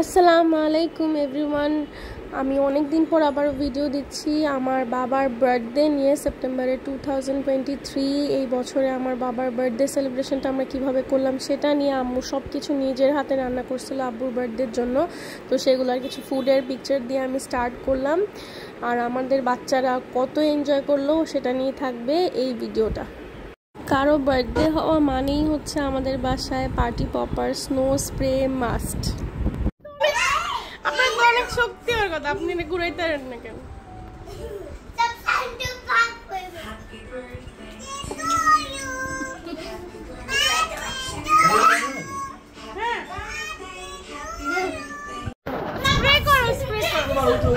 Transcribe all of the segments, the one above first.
আসসালামু আলাইকুম এভরিওয়ান। আমি অনেক দিন পর আবার ভিডিও দিচ্ছি আমার বাবার বার্থডে নিয়ে। সেপ্টেম্বরে 2023 এই বছরে আমার বাবার বার্থডে সেলিব্রেশনটা আমরা কিভাবে করলাম সেটা নিয়ে। আম্মু সব কিছু নিজের হাতে রান্না করছিল আব্বুর বার্থডের জন্য, তো সেগুলোর কিছু ফুডের পিকচার দিয়ে আমি স্টার্ট করলাম। আর আমাদের বাচ্চারা কত এনজয় করলো সেটা নিয়ে থাকবে এই ভিডিওটা। কারো বার্থডে হওয়া মানেই হচ্ছে আমাদের বাসায় party popper, snow spray must. আপনার তো অনেক শক্তি হওয়ার কথা, আপনি না ঘুরাইতে পারেন না কেন? স্প্রে করো, স্প্রে করো।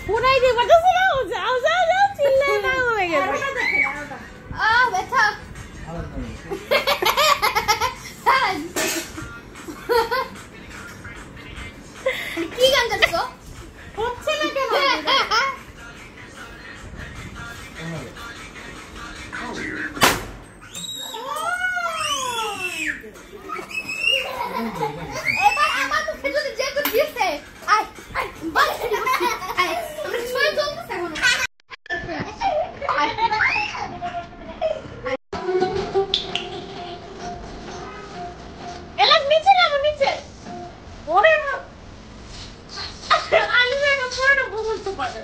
পুরাই দিয়ে বাতাস নাও, যাও যাও যাও, চিল্লে না হয়ে গেছে। ব্যথা কি গান করছো? হচ্ছে না কেন? এবার আমার মুখে যদি যে কিছু দিছে আয় আয় বলে আয় আমরা ছয় চলতেছে এখন। এলা নিচে নামো, নিচে। ওরে মা আলু না পড়ে না বুঝতে পারে।